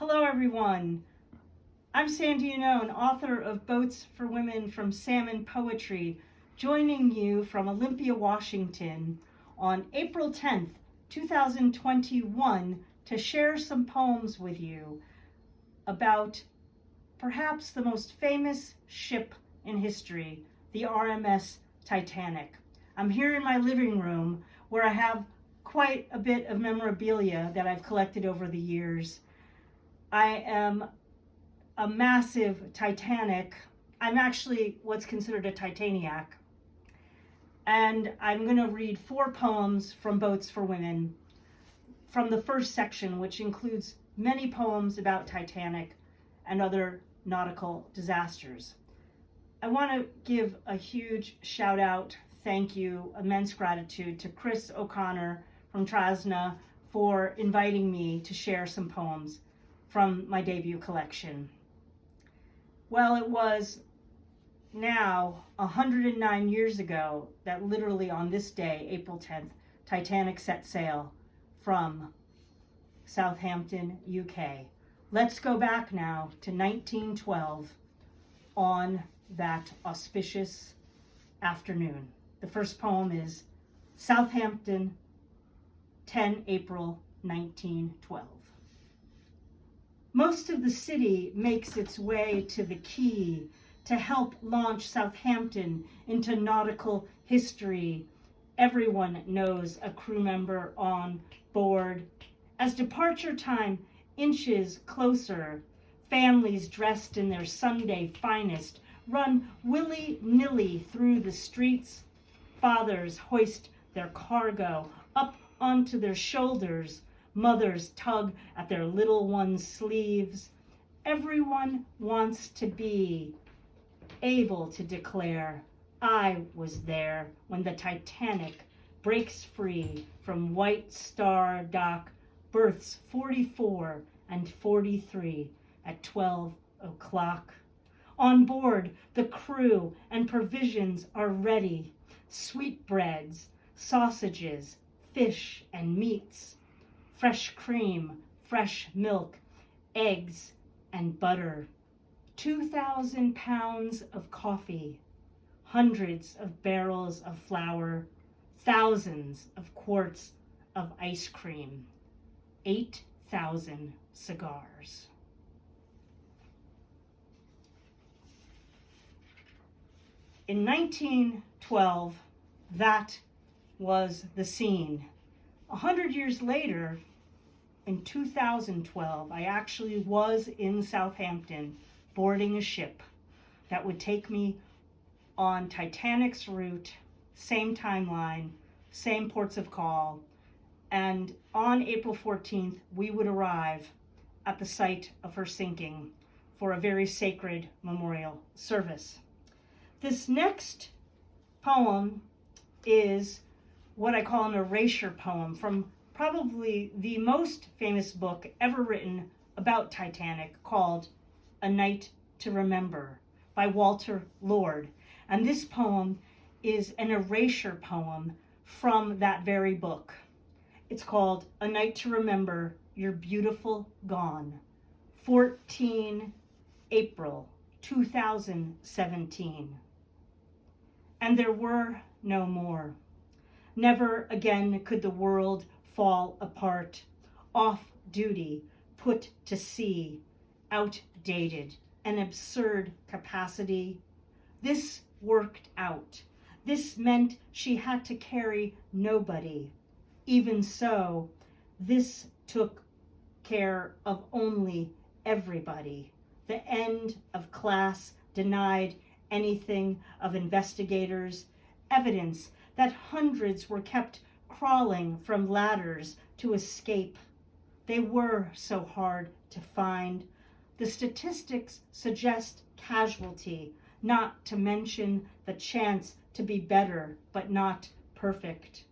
Hello, everyone. I'm Sandra Yannone, author of Boats for Women from Salmon Poetry, joining you from Olympia, Washington on April 10th, 2021 to share some poems with you about perhaps the most famous ship in history, the RMS Titanic. I'm here in my living room where I have quite a bit of memorabilia that I've collected over the years. I am a massive Titanic. I'm actually what's considered a Titaniac. And I'm going to read 4 poems from Boats for Women from the first section, which includes many poems about Titanic and other nautical disasters. I want to give a huge shout out, thank you, immense gratitude to Chris O'Connor from Trasna for inviting me to share some poems from my debut collection. Well, it was now 109 years ago that literally on this day, April 10th, Titanic set sail from Southampton, UK. Let's go back now to 1912 on that auspicious afternoon. The first poem is Southampton, 10 April 1912. Most of the city makes its way to the quay to help launch Southampton into nautical history. Everyone knows a crew member on board. As departure time inches closer, families dressed in their Sunday finest run willy-nilly through the streets. Fathers hoist their cargo up onto their shoulders. Mothers tug at their little ones' sleeves. Everyone wants to be able to declare, I was there when the Titanic breaks free from White Star Dock, berths 44 and 43 at 12 o'clock. On board, the crew and provisions are ready. Sweetbreads, sausages, fish and meats, fresh cream, fresh milk, eggs and butter, 2,000 pounds of coffee, hundreds of barrels of flour, thousands of quarts of ice cream, 8,000 cigars. In 1912, that was the scene. 100 years later, in 2012, I actually was in Southampton boarding a ship that would take me on Titanic's route, same timeline, same ports of call, and on April 14th, we would arrive at the site of her sinking for a very sacred memorial service. This next poem is what I call an erasure poem from probably the most famous book ever written about Titanic, called A Night to Remember by Walter Lord. And this poem is an erasure poem from that very book. It's called A Night to Remember, You're Beautiful Gone, 14 April 2017. And there were no more. Never again could the world fall apart, off duty, put to sea, outdated, an absurd capacity. This worked out. This meant she had to carry nobody. Even so, this took care of only everybody. The end of class denied anything of investigators, evidence that hundreds were kept crawling from ladders to escape. They were so hard to find. The statistics suggest casualty, not to mention the chance to be better, but not perfect.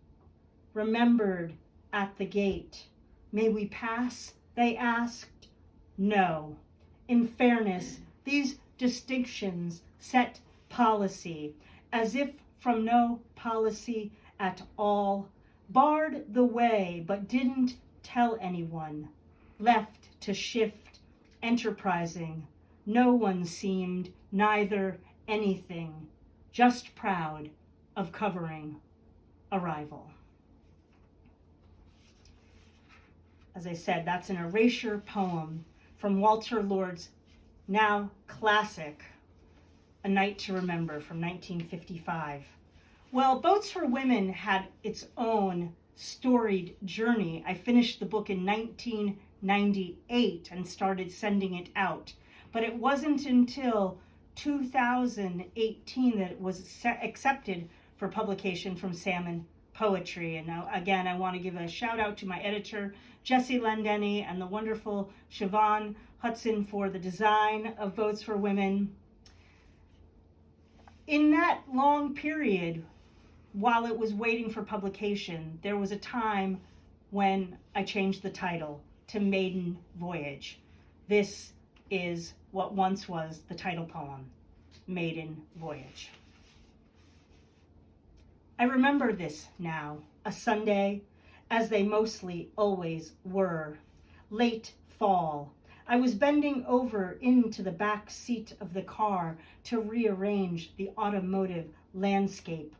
Remembered at the gate. May we pass? They asked. No. In fairness, these distinctions set policy, as if from no policy at all, barred the way but didn't tell anyone, left to shift enterprising. No one seemed neither anything, just proud of covering a rival. As I said, that's an erasure poem from Walter Lord's now classic, A Night to Remember from 1955. Well, Boats for Women had its own storied journey. I finished the book in 1998 and started sending it out. But it wasn't until 2018 that it was accepted for publication from Salmon Poetry. And now, again, I want to give a shout out to my editor, Jessie Landeni, and the wonderful Siobhan Hudson for the design of Boats for Women. In that long period, while it was waiting for publication, there was a time when I changed the title to Maiden Voyage. This is what once was the title poem, Maiden Voyage. I remember this now, a Sunday, as they mostly always were, late fall. I was bending over into the back seat of the car to rearrange the automotive landscape.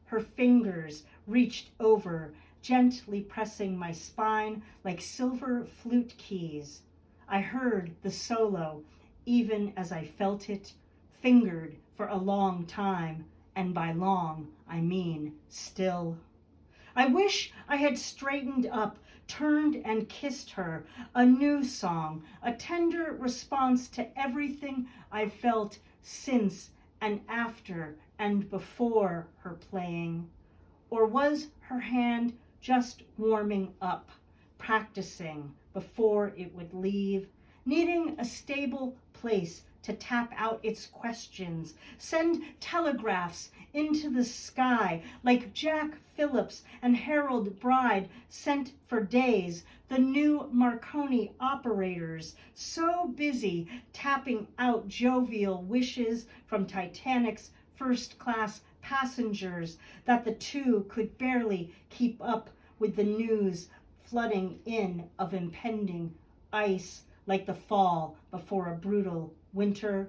Her fingers reached over, gently pressing my spine like silver flute keys. I heard the solo, even as I felt it, fingered for a long time, and by long, I mean still. I wish I had straightened up, turned and kissed her, a new song, a tender response to everything I've felt since and after and before her playing. Or was her hand just warming up, practicing before it would leave, needing a stable place to tap out its questions, send telegraphs into the sky like Jack Phillips and Harold Bride sent for days the new Marconi operators, so busy tapping out jovial wishes from Titanic's first-class passengers that the two could barely keep up with the news flooding in of impending ice like the fall before a brutal winter,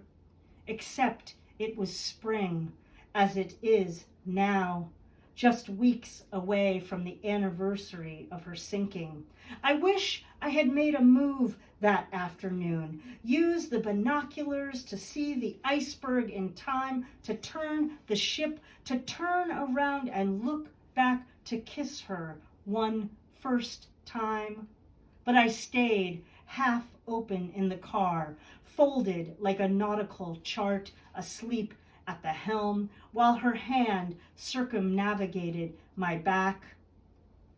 except it was spring, as it is now, just weeks away from the anniversary of her sinking. I wish I had made a move that afternoon, used the binoculars to see the iceberg in time to turn the ship, to turn around and look back to kiss her one first time. But I stayed half open in the car, folded like a nautical chart, asleep at the helm, while her hand circumnavigated my back.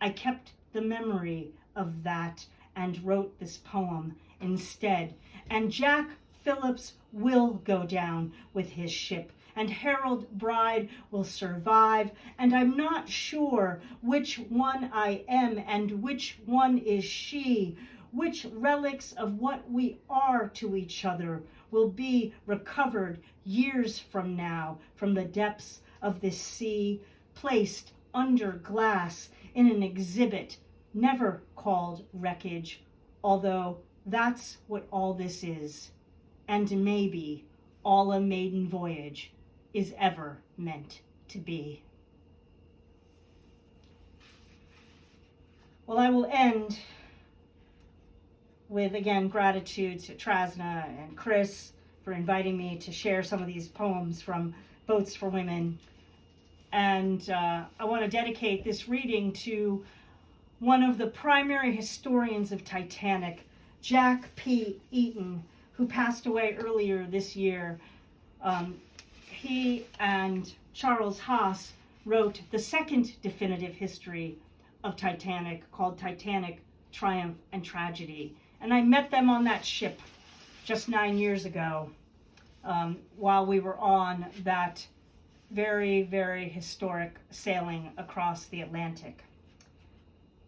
I kept the memory of that and wrote this poem instead. And Jack Phillips will go down with his ship, and Harold Bride will survive, and I'm not sure which one I am and which one is she, which relics of what we are to each other will be recovered years from now from the depths of this sea, placed under glass in an exhibit never called wreckage, although that's what all this is, and maybe all a maiden voyage is ever meant to be. Well, I will end with, again, gratitude to Trasna and Chris for inviting me to share some of these poems from Boats for Women. And I want to dedicate this reading to one of the primary historians of Titanic, Jack P. Eaton, who passed away earlier this year. He and Charles Haas wrote the second definitive history of Titanic, called Titanic, Triumph and Tragedy. And I met them on that ship just 9 years ago, while we were on that very, very historic sailing across the Atlantic.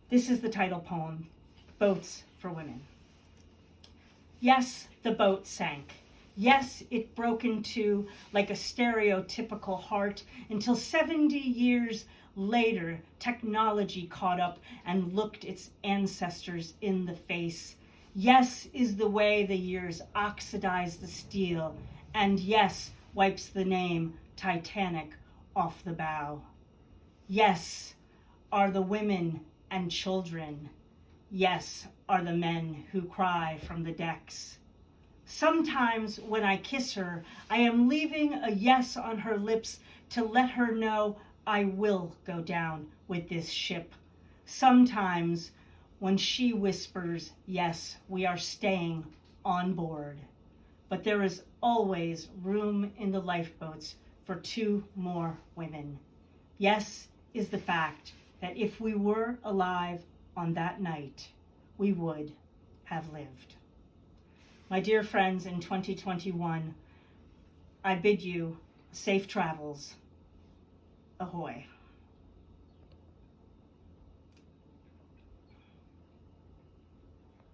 This is the title poem, Boats for Women. Yes, the boat sank. Yes, it broke in two like a stereotypical heart until 70 years later, technology caught up and looked its ancestors in the face. Yes is the way the years oxidize the steel, and yes wipes the name Titanic off the bow. Yes are the women and children. Yes are the men who cry from the decks. Sometimes when I kiss her, I am leaving a yes on her lips to let her know I will go down with this ship. Sometimes when she whispers, yes, we are staying on board. But there is always room in the lifeboats for 2 more women. Yes is the fact that if we were alive on that night, we would have lived. My dear friends, in 2021, I bid you safe travels. Ahoy.